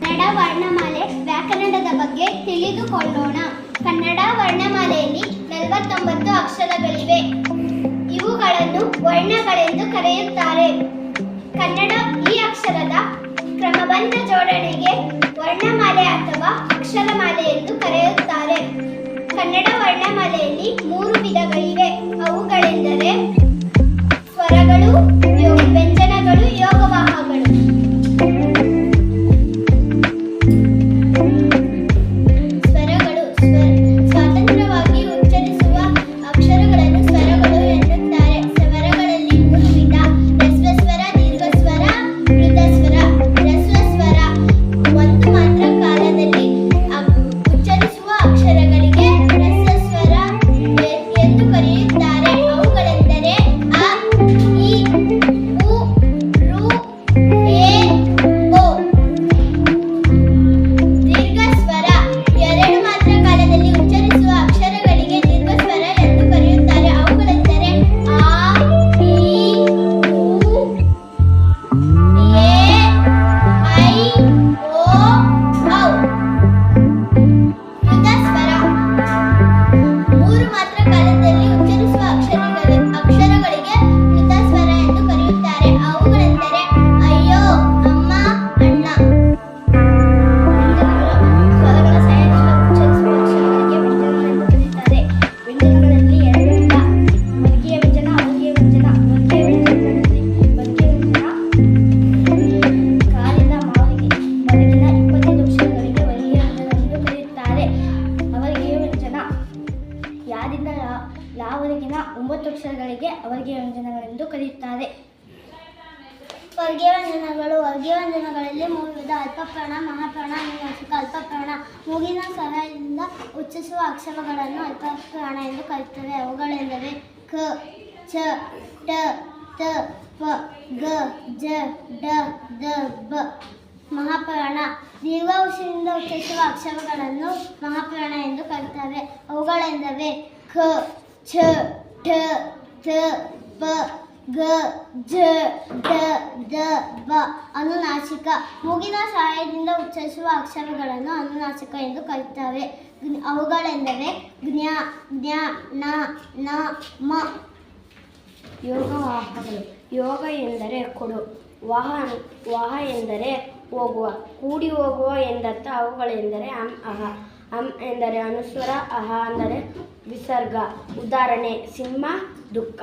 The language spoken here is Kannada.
ಕನ್ನಡ ವರ್ಣಮಾಲೆ ವ್ಯಾಕರಣದ ಬಗ್ಗೆ ತಿಳಿದುಕೊಳ್ಳೋಣ. ಕನ್ನಡ ವರ್ಣಮಾಲೆಯಲ್ಲಿ 49 ಅಕ್ಷರಗಳಿವೆ. ಇವುಗಳನ್ನು ವರ್ಣಗಳೆಂದು ಕರೆಯುತ್ತಾರೆ. ಈ ಅಕ್ಷರದ ಕ್ರಮಬದ್ಧ ಜೋಡಣೆಗೆ ವರ್ಣಮಾಲೆ ಅಥವಾ ಅಕ್ಷರಮಾಲೆ ಎಂದು ಕರೆಯುತ್ತಾರೆ. ಕನ್ನಡ ವರ್ಣಮಾಲೆಯಲ್ಲಿ 3 ವಿಧಗಳಿವೆ. ಅವುಗಳೆಂದರೆ ಸ್ವರಗಳು, ವ್ಯಂಜನಗಳು, ಯೋಗವಾಹಗಳು. ಸ್ವರಗಳು ಸ್ವತಂತ್ರವಾಗಿ ಉಚ್ಚರಿಸುವ ಅಕ್ಷರಗಳನ್ನು ಸ್ವರಗಳು ಎನ್ನುತ್ತಾರೆ. ಸ್ವರಗಳಲ್ಲಿ 3 ವಿಧ: ಹ್ರಸ್ವಸ್ವರ, ದೀರ್ಘಸ್ವರ, ಮೃತಸ್ವರ. ಹ್ರಸ್ವಸ್ವರ ಒಂದು ಮಾತ್ರ ಕಾಲದಲ್ಲಿ ಉಚ್ಚರಿಸುವ ಅಕ್ಷರಗಳಿಗೆ ಹ್ರಸ್ವಸ್ವರ ಎಂದು ಕರೆಯುತ್ತಾರೆ. ಅವುಗಳೆಂದರೆ ಅ, ಇ, ಉ, ಋ, ಎ, ಓ. ದೀರ್ಘಸ್ವರ ಎರಡು ಮಾತ್ರ ಕಾಲದಲ್ಲಿ ಉಚ್ಚರಿಸುವ ಅಕ್ಷರಗಳಿಗೆ ದೀರ್ಘಸ್ವರ ಎಂದು ಕರೆಯುತ್ತಾರೆ. ಅವುಗಳೆಂದರೆ ಆ, ಈ, ಉ, ಎ, ಐ, ಓ, ಔ. ಮೃತಸ್ವರ 3 ಮಾತ್ರ ಕಾಲದಲ್ಲಿ ಉಚ್ಚರಿಸುವ ಅಕ್ಷರಗಳಿಗೆ ಮೃತಸ್ವರ ಎಂದು ಕರೆಯುತ್ತಾರೆ. ಅವುಗಳೆಂದರೆ ಅಯ್ಯೋ, ಅಮ್ಮ, ಅಣ್ಣ. ಸ್ವರಗಳ ಸಹಾಯದಿಂದ ಉಚ್ಚರಿಸುವ ಅಕ್ಷರಗಳಿಗೆ ವ್ಯಂಜನಗಳೆಂದು ಕರೆಯುತ್ತಾರೆ. ವ್ಯಂಜನಗಳಲ್ಲಿ 2 ವಿಧ: ವರ್ಗೀಯ ವ್ಯಂಜನ, ಅವರ್ಗೀಯ ವ್ಯಂಜನ. ವರ್ಗೀಯ ವ್ಯಂಜನಗಳಲ್ಲಿ ಕಾಲಿಂದ ಮಾವಿಗೆ ವರೆಗಿನ 25 ಅಕ್ಷರಗಳಿಗೆ ವರ್ಗೀಯ ವ್ಯಂಜನ ಎಂದು ಕರೆಯುತ್ತಾರೆ. ಅವರ್ಗೀಯ ವ್ಯಂಜನ ಯಾದಿಂದ ಲಾವರೆಗಿನ 9 ಅಕ್ಷರಗಳಿಗೆ ಅವರ್ಗೀಯ ವ್ಯಂಜನಗಳೆಂದು ಕರೆಯುತ್ತಾರೆ. ವರ್ಗೀಯ ವ್ಯಂಜನಗಳಲ್ಲಿ 3 ವಿಧ: ಅಲ್ಪಪ್ರಾಣ, ಮಹಾಪ್ರಾಣ, ಅನುನಾಸಿಕ. ಅಲ್ಪಪ್ರಾಣ ಮೂಗಿನ ಸಹಾಯದಿಂದ ಉಚ್ಚರಿಸುವ ಅಕ್ಷರಗಳನ್ನು ಅಲ್ಪಪ್ರಾಣ ಎಂದು ಕರೆಯುತ್ತೇವೆ. ಅವುಗಳೆಂದರೆ ಕ, ಚ, ಟ, ತ, ಪ, ಗ, ಜ, ಡ, ದ, ಬ. ಮಹಾಪ್ರಾಣ ದೀರ್ಘ ಉಸಿರಿನಿಂದ ಉಚ್ಚರಿಸುವ ಅಕ್ಷರಗಳನ್ನು ಮಹಾಪ್ರಾಣ ಎಂದು ಕರೆಯುತ್ತಾರೆ. ಅವುಗಳೆಂದರೆ ಕ, ಛ, ಠ, ತ, ಪ, ಗ, ಜ, ಡ, ದ, ಬ. ಅನುನಾಸಿಕ ಮೂಗಿನ ಸಹಾಯದಿಂದ ಉಚ್ಚರಿಸುವ ಅಕ್ಷರಗಳನ್ನು ಅನುನಾಸಿಕ ಎಂದು ಕರೆಯುತ್ತಾರೆ. ಅವುಗಳೆಂದರೆ ಜ್ಞ, ಜ್ಞ, ನ, ನ, ಮ. ಯೋಗವಾಹಗಳು. ಯೋಗ ಎಂದರೆ ಕೊಡು, ವಾಹ ಎಂದರೆ ಹೋಗುವ, ಕೂಡಿ ಹೋಗುವ ಎಂದರ್ಥ. ಅವುಗಳೆಂದರೆ ಅಂ, ಅಹ. ಅಂ ಎಂದರೆ ಅನುಸ್ವರ, ಅಹ ಅಂದರೆ ವಿಸರ್ಗ. ಉದಾಹರಣೆ: ಸಿಂಹ, ದುಃಖ.